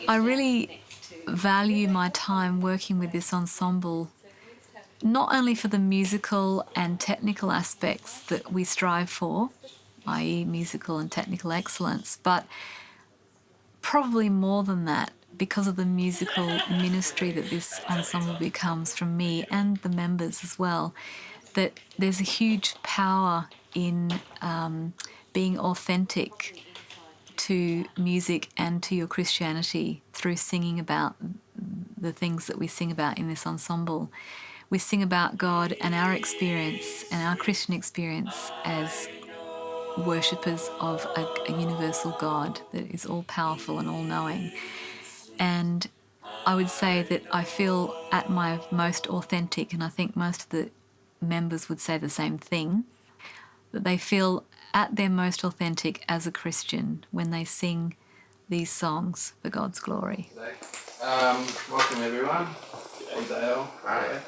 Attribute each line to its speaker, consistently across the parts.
Speaker 1: I really value my time working with this ensemble, not only for the musical and technical aspects that we strive for, i.e. musical and technical excellence, but probably more than that because of the musical ministry that this ensemble becomes from me and the members as well, that there's a huge power in being authentic to music and to your Christianity through singing about the things that we sing about in this ensemble. We sing about God and our experience and our Christian experience as worshippers of a universal God that is all-powerful and all-knowing. And I would say that I feel at my most authentic, and I think most of the members would say the same thing, that they feel at their most authentic as a Christian when they sing these songs for God's glory.
Speaker 2: Welcome everyone. I'm Dale. Hi.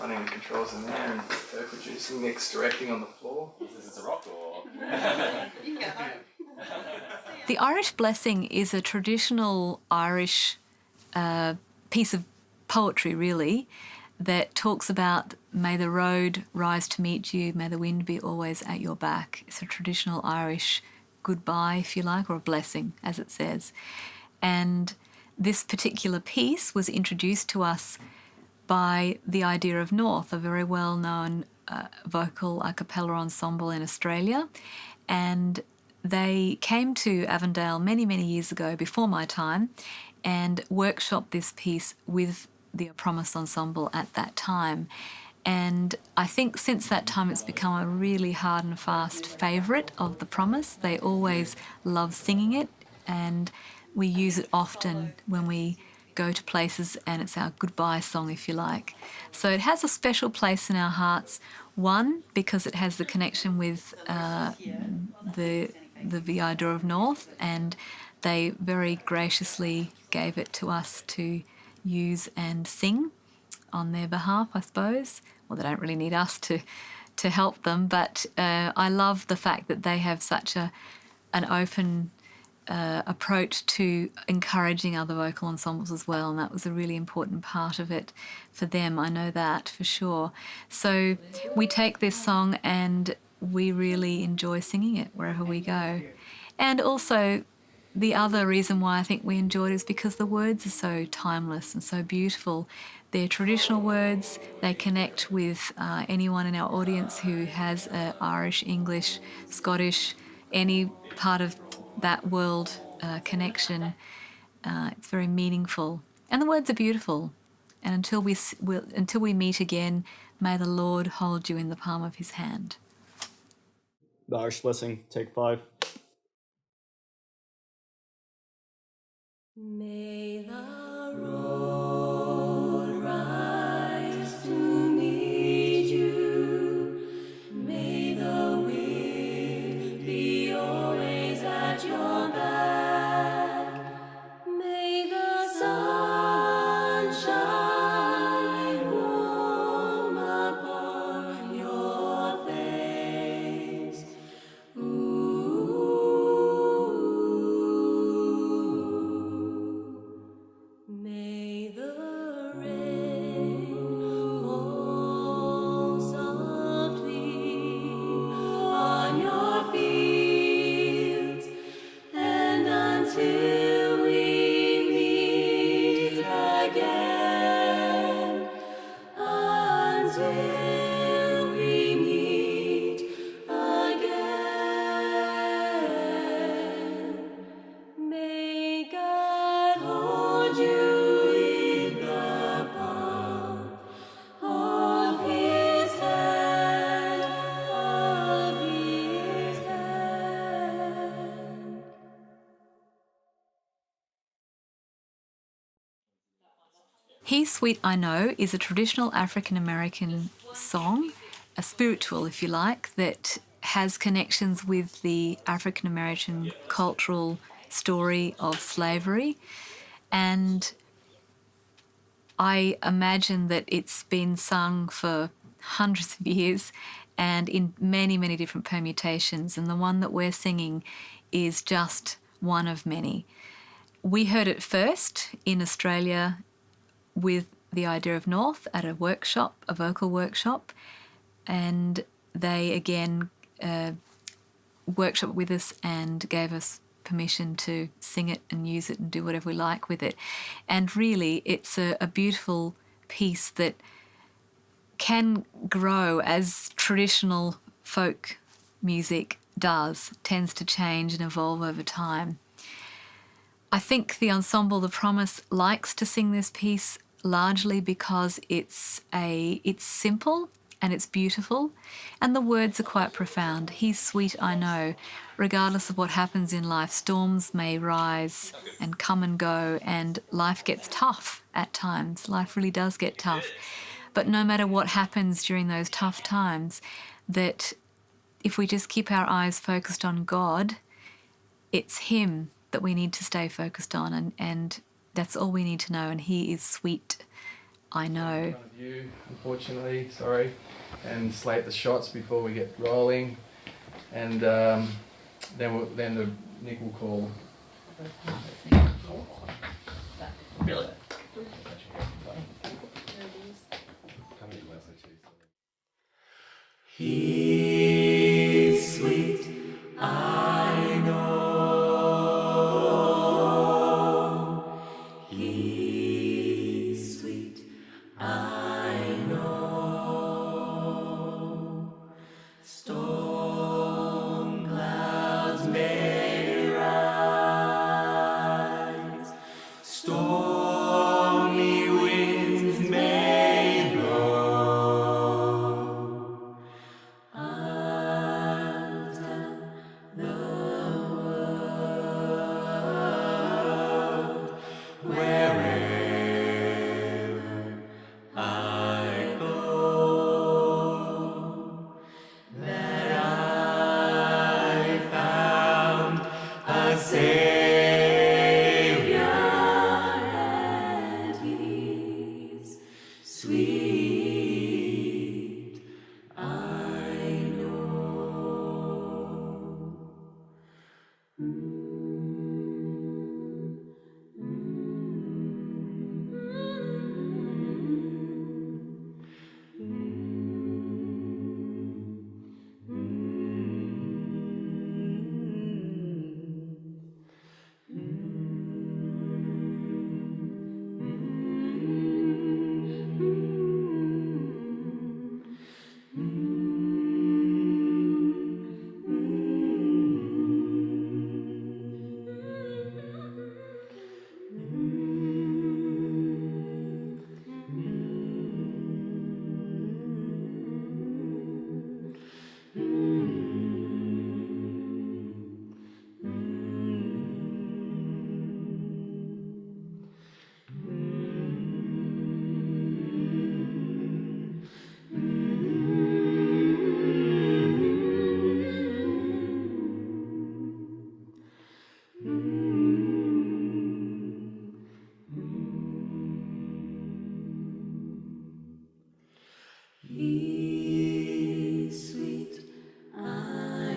Speaker 2: Running the controls in there and co-producing, Nick's directing on the floor.
Speaker 3: Is this a rock or?
Speaker 4: You can go home.
Speaker 1: The Irish Blessing is a traditional Irish piece of poetry, really, that talks about may the road rise to meet you, may the wind be always at your back. It's a traditional Irish goodbye, if you like, or a blessing, as it says. And this particular piece was introduced to us by the Idea of North, a very well-known vocal a cappella ensemble in Australia. And they came to Avondale many, many years ago, before my time, and workshopped this piece with the Promise Ensemble at that time. And I think since that time it's become a really hard and fast favourite of the Promise. They always love singing it, and we use it often when we go to places, and it's our goodbye song, if you like. So it has a special place in our hearts. One, because it has the connection with the Idea of North, and they very graciously gave it to us to use and sing on their behalf, I suppose. Well, they don't really need us to help them, but I love the fact that they have such an open approach to encouraging other vocal ensembles as well, and that was a really important part of it for them. I know that for sure. So we take this song and we really enjoy singing it wherever we go. And also the other reason why I think we enjoy it is because the words are so timeless and so beautiful. They're traditional words. They connect with anyone in our audience who has Irish, English, Scottish, any part of that world connection. It's very meaningful, and the words are beautiful. And until we meet again, may the Lord hold you in the palm of His hand.
Speaker 5: The Irish Blessing, take 5.
Speaker 6: May the road rise to meet you. May the wind be always at your back. May the sun shine warm upon your face. May the rain fall softly on your fields, and until we meet again, until we meet again, may God hold you in the palm of His hand, of His hand.
Speaker 1: He's Sweet I Know is a traditional African-American song, a spiritual, if you like, that has connections with the African-American cultural story of slavery. And I imagine that it's been sung for hundreds of years and in many, many different permutations. And the one that we're singing is just one of many. We heard it first in Australia with the Idea of North at a workshop, a vocal workshop, and they again workshopped with us and gave us permission to sing it and use it and do whatever we like with it. And really, it's a beautiful piece that can grow as traditional folk music does, tends to change and evolve over time. I think the ensemble, The Promise, likes to sing this piece largely because it's simple and it's beautiful, and the words are quite profound. He's sweet, I know. Regardless of what happens in life, storms may rise and come and go, and life gets tough at times. Life really does get tough. But no matter what happens during those tough times, that if we just keep our eyes focused on God, it's Him that we need to stay focused on, and that's all we need to know. And He is sweet, I know.
Speaker 2: In front of you, unfortunately, sorry, and slate the shots before we get rolling, and then Nick will call.
Speaker 3: Really?
Speaker 6: He's sweet, I know. He's sweet, I know. Storm clouds may rise, stormy winds may blow. I'll tell the world wherever I go that I found a Savior and He's sweet, I know. He's sweet, I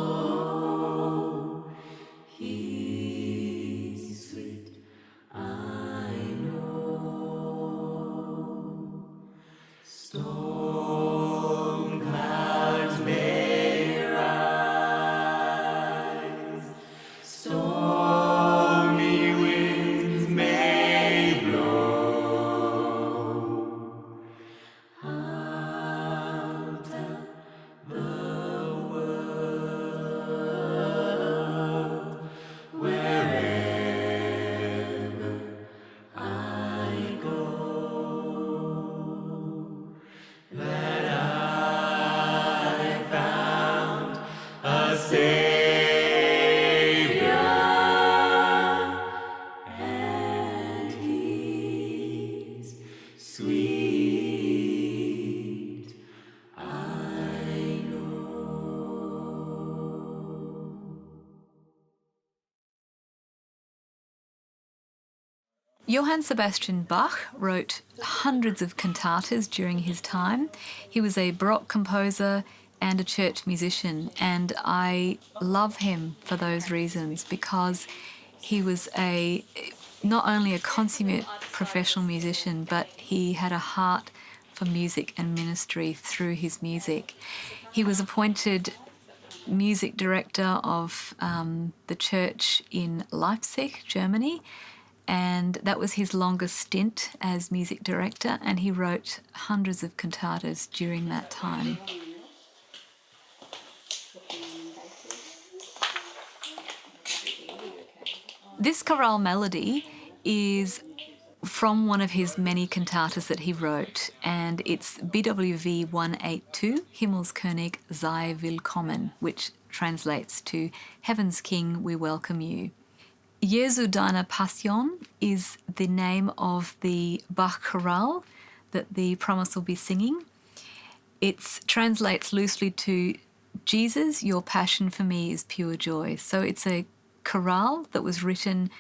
Speaker 6: know. He's sweet, I know. Storm clouds may rise, stormy winds may blow. I'll tell the world wherever I go that I found a Savior and He's sweet, I know.
Speaker 1: Johann Sebastian Bach wrote hundreds of cantatas during his time. He was a Baroque composer and a church musician, and I love him for those reasons, because he was not only a consummate professional musician, but he had a heart for music and ministry through his music. He was appointed music director of the church in Leipzig, Germany, and that was his longest stint as music director, and he wrote hundreds of cantatas during that time. This chorale melody is from one of his many cantatas that he wrote, and it's BWV 182, Himmelskönig sei willkommen, which translates to Heaven's King, we welcome you. Jesu deine Passion is the name of the Bach chorale that the Promise will be singing. It translates loosely to Jesus, your passion for me is pure joy. So it's a chorale that was written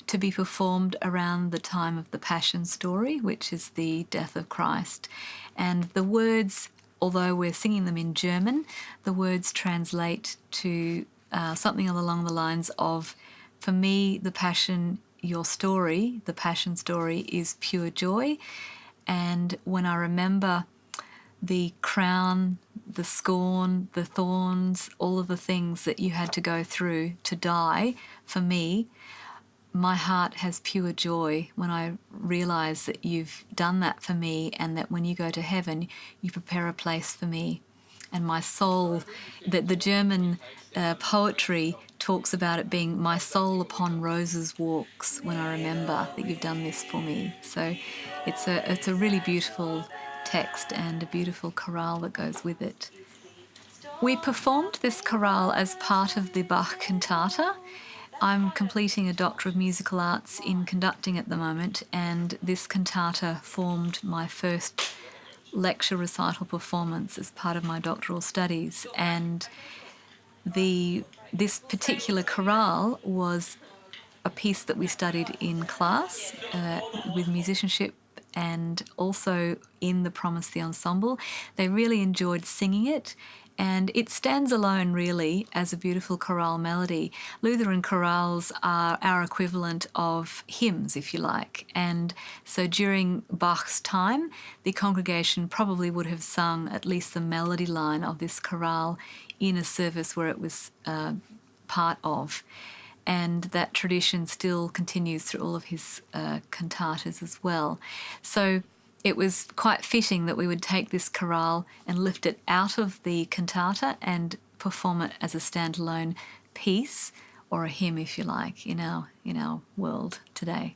Speaker 1: to be performed around the time of the Passion story, which is the death of Christ. And the words, although we're singing them in German, the words translate to something along the lines of, for me, the Passion, your story, the Passion story is pure joy. And when I remember the crown, the scorn, the thorns, all of the things that you had to go through to die for me, my heart has pure joy when I realise that you've done that for me, and that when you go to heaven, you prepare a place for me. And my soul, that the German poetry talks about it being, my soul upon roses walks when I remember that you've done this for me. So it's a really beautiful text and a beautiful chorale that goes with it. We performed this chorale as part of the Bach cantata. I'm completing a Doctor of Musical Arts in conducting at the moment, and this cantata formed my first lecture recital performance as part of my doctoral studies. And this particular chorale was a piece that we studied in class with musicianship, and also in the Promise the Ensemble. They really enjoyed singing it, and it stands alone really as a beautiful chorale melody. Lutheran chorales are our equivalent of hymns, if you like, and so during Bach's time, the congregation probably would have sung at least the melody line of this chorale in a service where it was part of. And that tradition still continues through all of his cantatas as well. So it was quite fitting that we would take this chorale and lift it out of the cantata and perform it as a standalone piece, or a hymn, if you like, in our world today.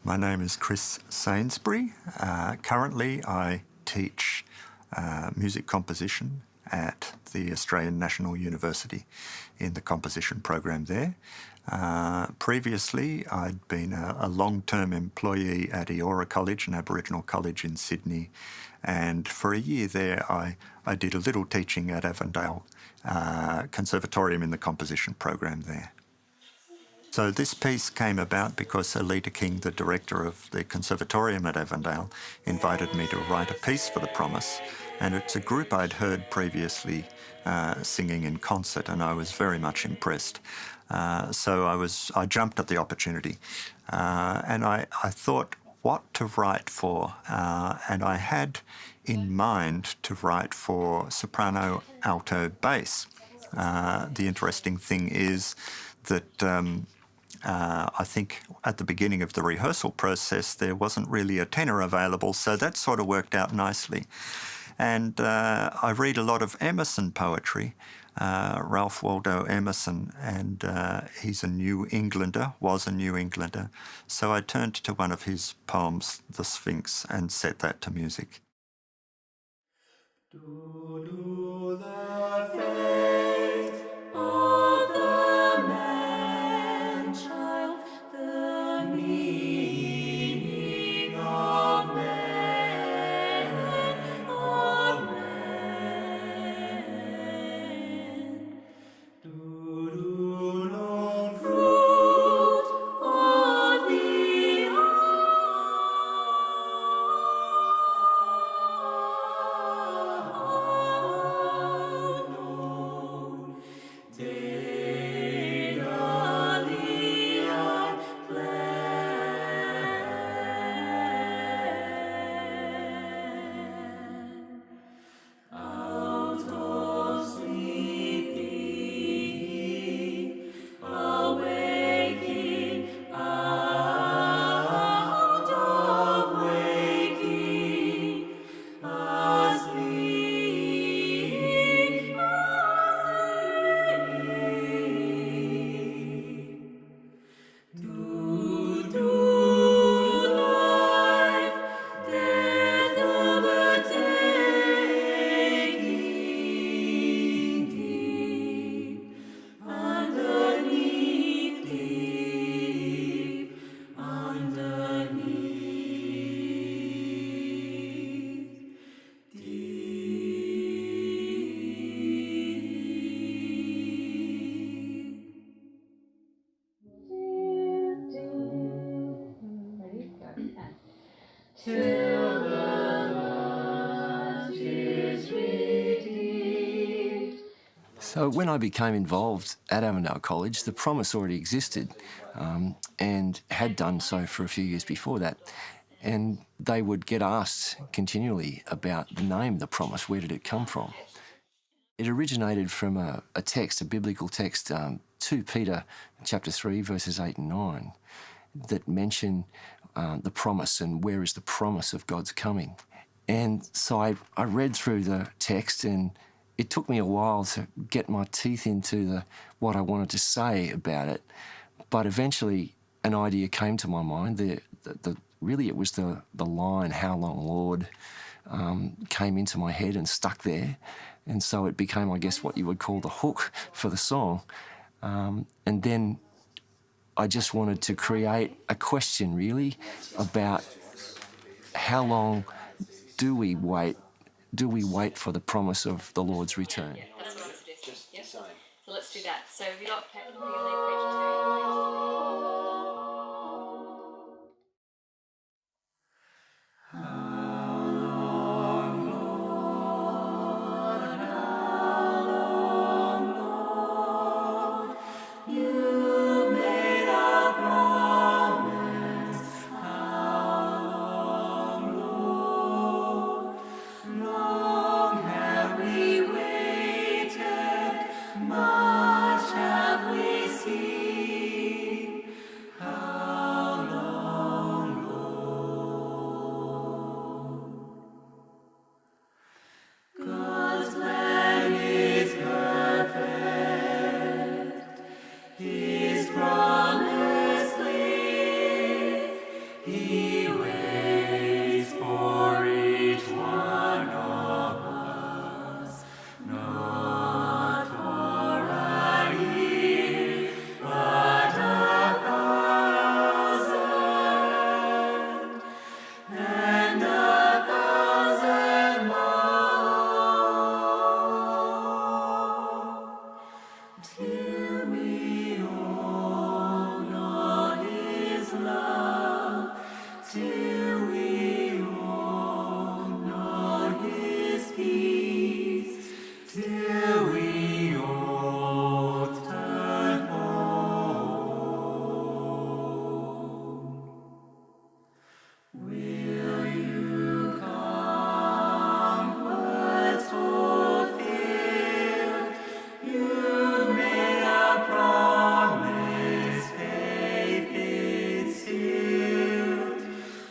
Speaker 7: My name is Chris Sainsbury. Currently I teach music composition at the Australian National University in the composition program there. Previously I'd been a long-term employee at Eora College, an Aboriginal college in Sydney, and for a year there I did a little teaching at Avondale Conservatorium in the composition program there. So this piece came about because Alita King, the director of the Conservatorium at Avondale, invited me to write a piece for the Promise, and it's a group I'd heard previously singing in concert, and I was very much impressed. So I jumped at the opportunity, and I thought what to write for, and I had in mind to write for soprano, alto, bass. The interesting thing is that I think at the beginning of the rehearsal process there wasn't really a tenor available, so that sort of worked out nicely. And I read a lot of Emerson poetry, Ralph Waldo Emerson, and he's a New Englander, was a New Englander, so I turned to one of his poems, The Sphinx, and set that to music.
Speaker 6: To the faith of the man-child, the meaning of man, fruit of the
Speaker 3: So when I became involved at Avondale College, the Promise already existed and had done so for a few years before that. And they would get asked continually about the name, the Promise, where did it come from? It originated from a text, a biblical text, 2 Peter chapter 3, verses 8 and 9, that mention the promise and where is the promise of God's coming. And so I read through the text, and it took me a while to get my teeth into what I wanted to say about it. But eventually an idea came to my mind. Really it was the line, "How long, Lord," came into my head and stuck there. And so it became, I guess, what you would call the hook for the song. And then I just wanted to create a question, really, about how long do we wait? Do we wait for the promise of the Lord's return?
Speaker 1: Yeah, that's what I suggested. Yep. So let's do that. So have you got page 2?
Speaker 6: His till we all know His love, till we all know His peace, till we all turn home. Will you comfort fulfilled? You made a promise, faith is sealed.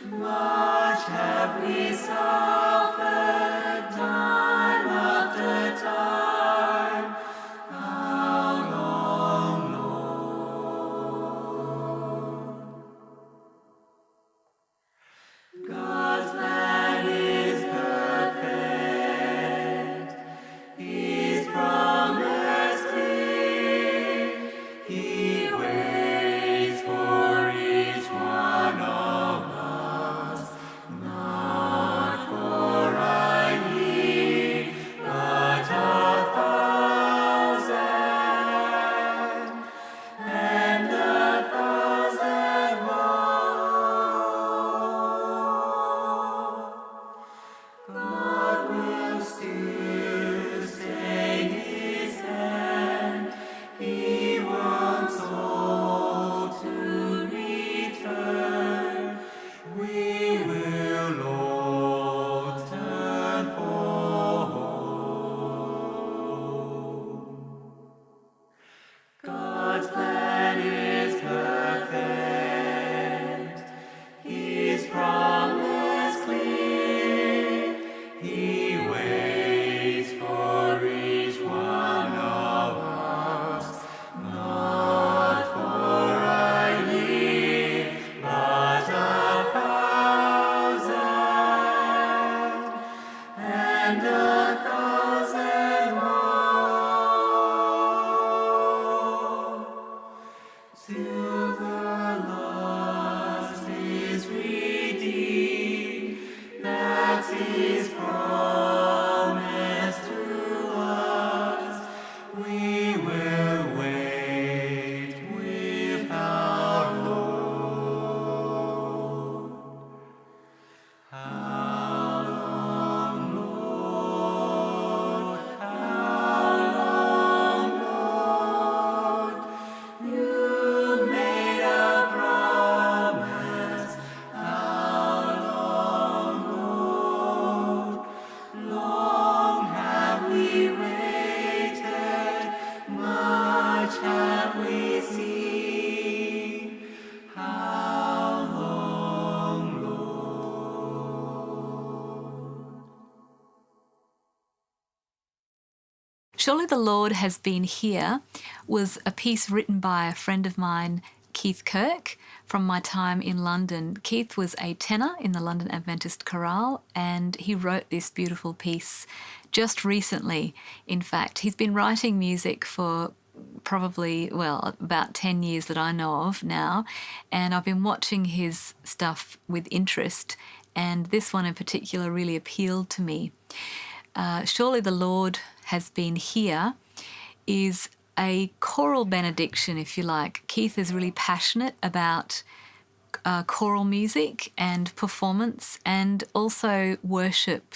Speaker 6: Much have we suffered, time after time. How long, Lord? God's plan is perfect, His promise clear. He waits for each one of us, not for a year, but 1,000 and 1,000 more. God will still stay His hand. He wants all to return. We will all turn for home. God's plan is perfect, His promise clear. He waits for each one of us, not for a year, but 1,000 and 1,000 more. Till the lost is redeemed, that's His promise to us. We will wait with our Lord. How long, Lord? How long, Lord? You made a promise. How long, Lord? Long have we waited, much have we seen. How long, Lord?
Speaker 1: Surely the Lord Has Been Here was a piece written by a friend of mine, Keith Kirk, from my time in London. Keith was a tenor in the London Adventist Chorale, and he wrote this beautiful piece just recently. In fact, he's been writing music for probably, well, about 10 years that I know of now, and I've been watching his stuff with interest, and this one in particular really appealed to me. Surely the Lord Has Been Here is a choral benediction, if you like. Keith is really passionate about choral music and performance, and also worship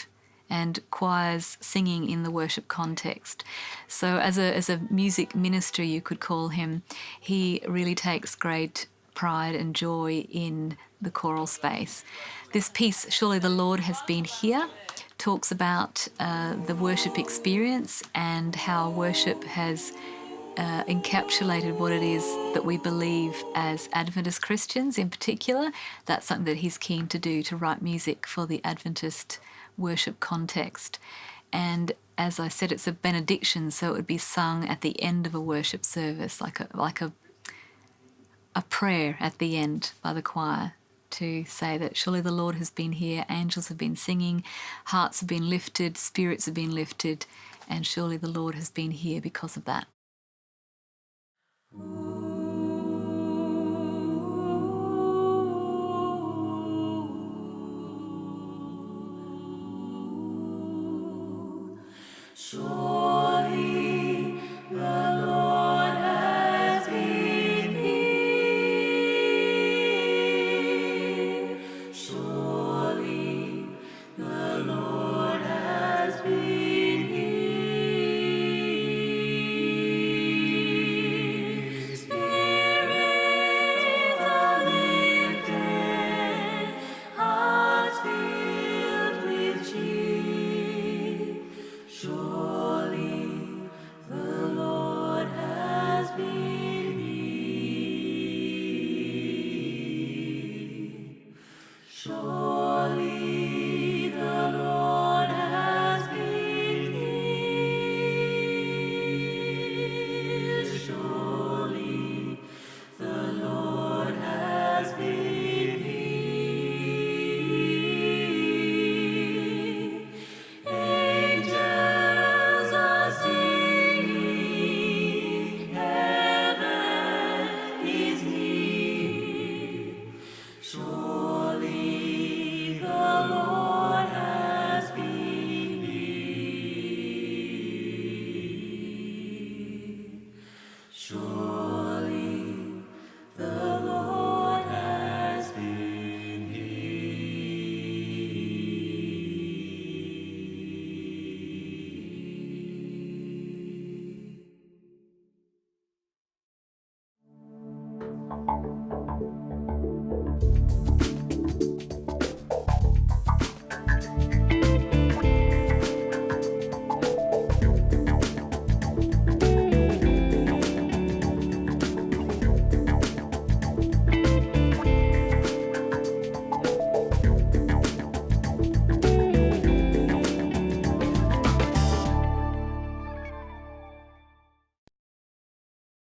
Speaker 1: and choirs singing in the worship context. So as a music minister, you could call him, he really takes great pride and joy in the choral space. This piece, Surely the Lord Has Been Here, talks about the worship experience and how worship has encapsulated what it is that we believe as Adventist Christians in particular. That's something that he's keen to do, to write music for the Adventist worship context. And as I said, it's a benediction, so it would be sung at the end of a worship service, like a prayer at the end by the choir, to say that surely the Lord has been here, angels have been singing, hearts have been lifted, spirits have been lifted, and surely the Lord has been here because of that.
Speaker 6: Surely the Lord Show